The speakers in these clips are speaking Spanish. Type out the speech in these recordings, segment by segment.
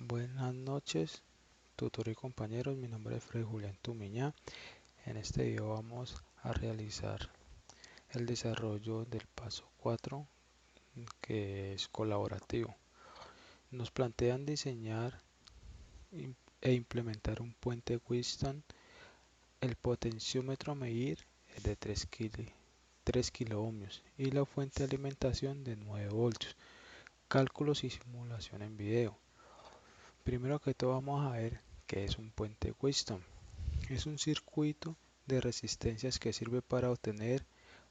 Buenas noches, tutor y compañeros. Mi nombre es Freddy Julián Tumiña. En este video vamos a realizar el desarrollo del paso 4, que es colaborativo. Nos plantean diseñar e implementar un puente Wheatstone. El potenciómetro a medir es de 3 kiloohmios y la fuente de alimentación de 9 voltios. Cálculos y simulación en video. Primero que todo vamos a ver qué es un puente Wheatstone. Es un circuito de resistencias que sirve para obtener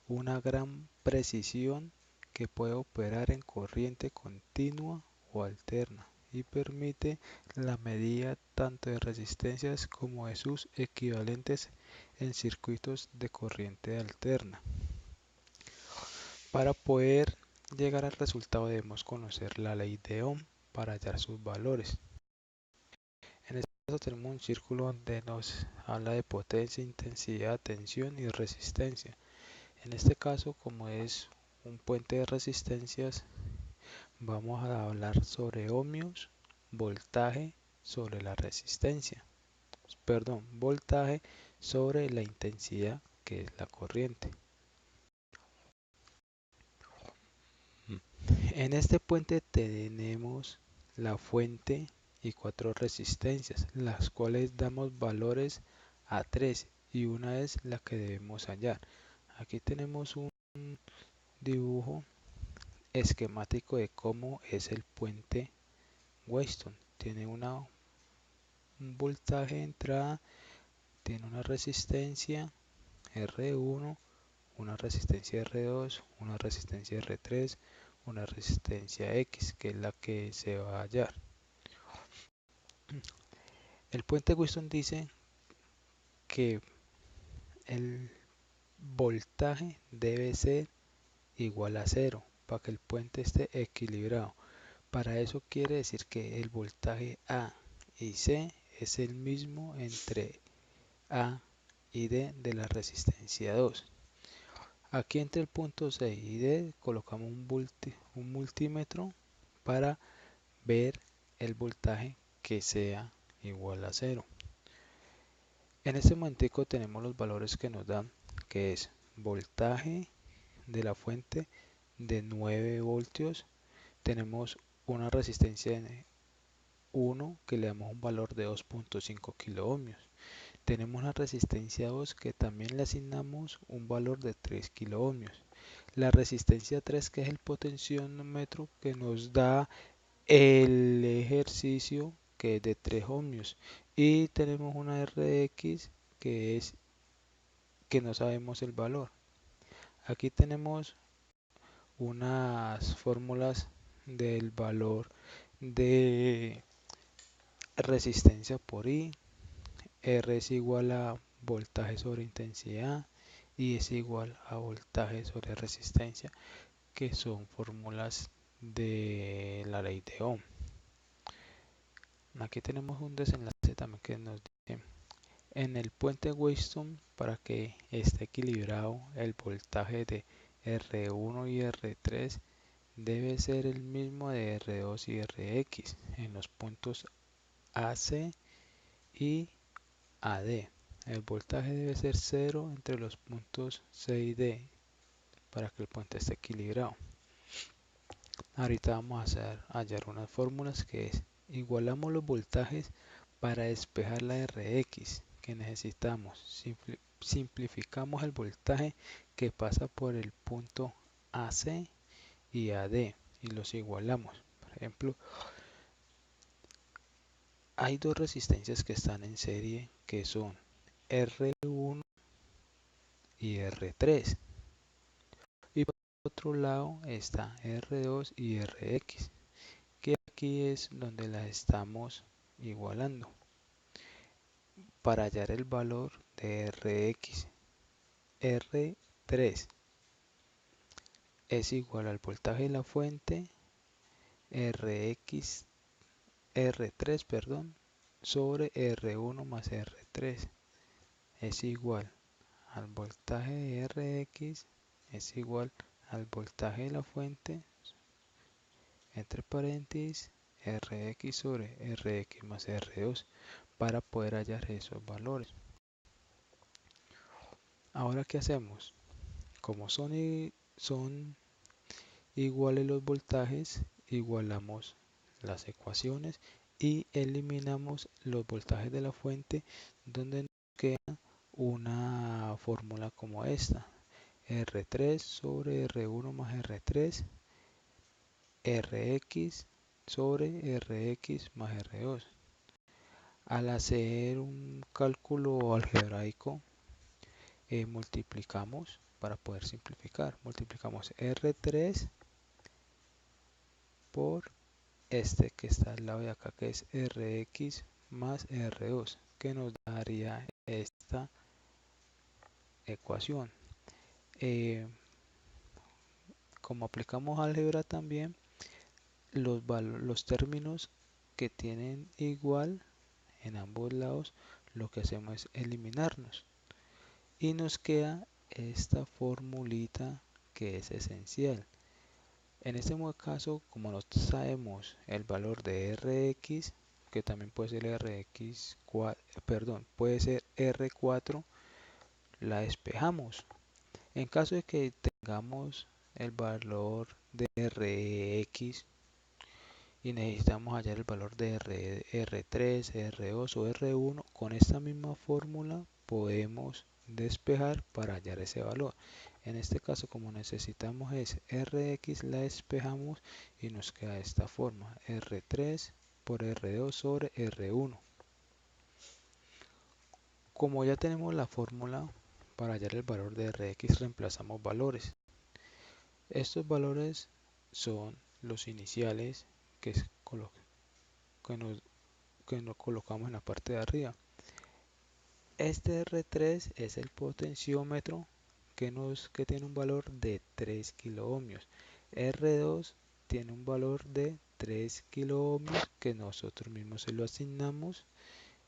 una gran precisión, que puede operar en corriente continua o alterna y permite la medida tanto de resistencias como de sus equivalentes en circuitos de corriente alterna. Para poder llegar al resultado debemos conocer la ley de Ohm para hallar sus valores. En este caso tenemos un círculo donde nos habla de potencia, intensidad, tensión y resistencia. En este caso, como es un puente de resistencias, vamos a hablar sobre ohmios, voltaje sobre la resistencia, voltaje sobre la intensidad, que es la corriente. En este puente tenemos la fuente y 4 resistencias, las cuales damos valores a 3 y una es la que debemos hallar. Aquí tenemos un dibujo esquemático de cómo es el puente Wheatstone. Tiene un voltaje de entrada, tiene una resistencia R1, una resistencia R2, una resistencia R3, una resistencia X, que es la que se va a hallar. El puente Wheatstone dice que el voltaje debe ser igual a cero para que el puente esté equilibrado. Para eso quiere decir que el voltaje A y C es el mismo entre A y D de la resistencia 2. Aquí entre el punto C y D colocamos un multímetro para ver el voltaje que sea igual a cero. En este momento tenemos los valores que nos dan, que es voltaje de la fuente de 9 voltios. Tenemos una resistencia de 1 que le damos un valor de 2.5 kiloohmios. Tenemos una resistencia 2 que también le asignamos un valor de 3 kiloohmios. La resistencia 3, que es el potenciómetro que nos da el ejercicio, que es de 3 ohmios. Y tenemos una RX que no sabemos el valor. Aquí tenemos unas fórmulas del valor de resistencia por I. R es igual a voltaje sobre intensidad y es igual a voltaje sobre resistencia, que son fórmulas de la ley de Ohm. Aquí tenemos un desenlace también que nos dice: en el puente Wheatstone, para que esté equilibrado, el voltaje de R1 y R3 debe ser el mismo de R2 y Rx en los puntos AC y AD. El voltaje debe ser cero entre los puntos C y D para que el puente esté equilibrado. Ahorita vamos a hallar unas fórmulas, que es: igualamos los voltajes para despejar la Rx que necesitamos. Simplificamos el voltaje que pasa por el punto AC y AD y los igualamos. Por ejemplo, hay dos resistencias que están en serie, que son R1 y R3. Y por otro lado está R2 y Rx, que aquí es donde las estamos igualando. Para hallar el valor de Rx, R3 es igual al voltaje de la fuente Rx, R3, sobre R1 más R3 es igual al voltaje de Rx, es igual al voltaje de la fuente, entre paréntesis, Rx sobre Rx más R2 para poder hallar esos valores. Ahora, ¿qué hacemos? Como son iguales los voltajes, igualamos las ecuaciones y eliminamos los voltajes de la fuente, donde nos queda una fórmula como esta: R3 sobre R1 más R3, Rx sobre Rx más R2. Al hacer un cálculo algebraico, multiplicamos para poder simplificar. Multiplicamos R3 por este que está al lado de acá, que es Rx más R2, que nos daría esta ecuación. Como aplicamos álgebra también, los términos que tienen igual en ambos lados, lo que hacemos es eliminarnos y nos queda esta formulita que es esencial. En este caso, como no sabemos el valor de Rx, que también puede ser puede ser R4, la despejamos. En caso de que tengamos el valor de Rx y necesitamos hallar el valor de R3, R2 o R1, con esta misma fórmula podemos despejar para hallar ese valor. En este caso, como necesitamos es Rx, la despejamos y nos queda esta forma: R3 por R2 sobre R1. Como ya tenemos la fórmula para hallar el valor de Rx, reemplazamos valores. Estos valores son los iniciales que, que nos que nos colocamos en la parte de arriba. Este R3 es el potenciómetro que tiene un valor de 3 kiloohmios. R2 tiene un valor de 3 kiloohmios que nosotros mismos se lo asignamos,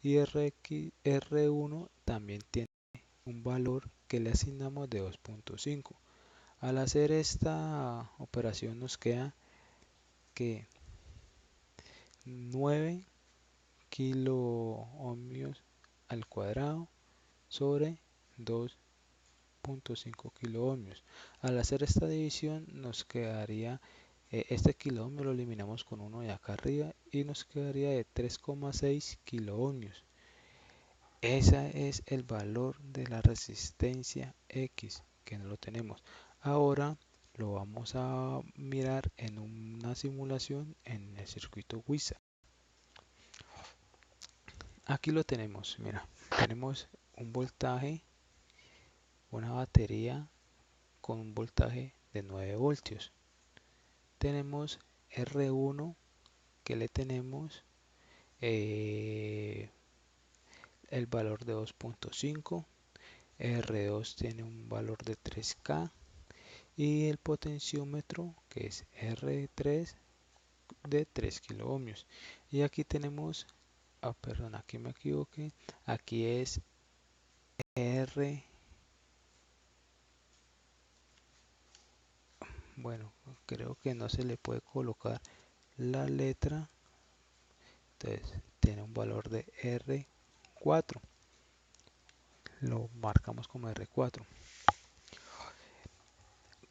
y R1 también tiene un valor que le asignamos de 2.5. Al hacer esta operación nos queda que 9 kiloohmios al cuadrado sobre 2.5 kiloohmios. Al hacer esta división nos quedaría, este kiloohmio lo eliminamos con uno de acá arriba y nos quedaría de 3,6 kiloohmios. Ese es el valor de la resistencia X, que no lo tenemos. Ahora lo vamos a mirar en una simulación en el circuito WISA. Aquí lo tenemos, mira, tenemos un voltaje, una batería con un voltaje de 9 voltios. Tenemos R1 que le tenemos el valor de 2.5, R2 tiene un valor de 3K y el potenciómetro que es R3 de 3 kiloohmios. Y aquí tenemos, perdón, aquí me equivoqué, aquí es R, bueno, creo que no se le puede colocar la letra, entonces tiene un valor de R4, lo marcamos como R4.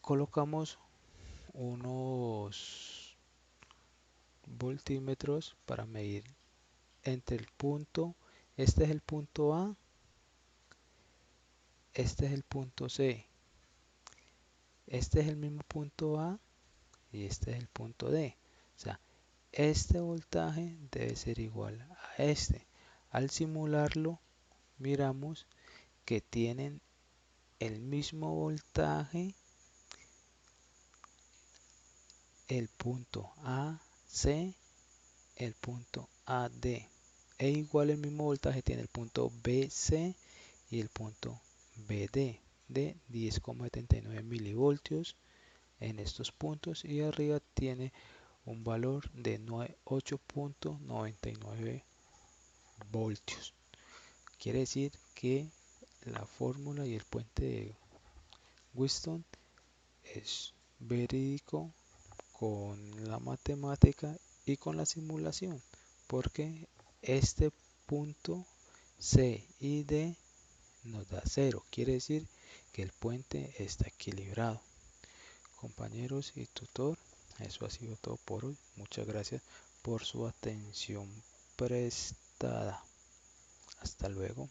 Colocamos unos voltímetros para medir entre el punto, este es el punto A, este es el punto C, este es el mismo punto A y este es el punto D. O sea, este voltaje debe ser igual a este. Al simularlo, miramos que tienen el mismo voltaje el punto AC, el punto AD. E igual el mismo voltaje tiene el punto BC y el punto BD de 10,79 milivoltios en estos puntos, y arriba tiene un valor de 8.99 voltios. Quiere decir que la fórmula y el puente de Wheatstone es verídico con la matemática y con la simulación, porque este punto C y D nos da 0, quiere decir que el puente está equilibrado. Compañeros y tutor, eso ha sido todo por hoy. Muchas gracias por su atención prestada. Hasta luego.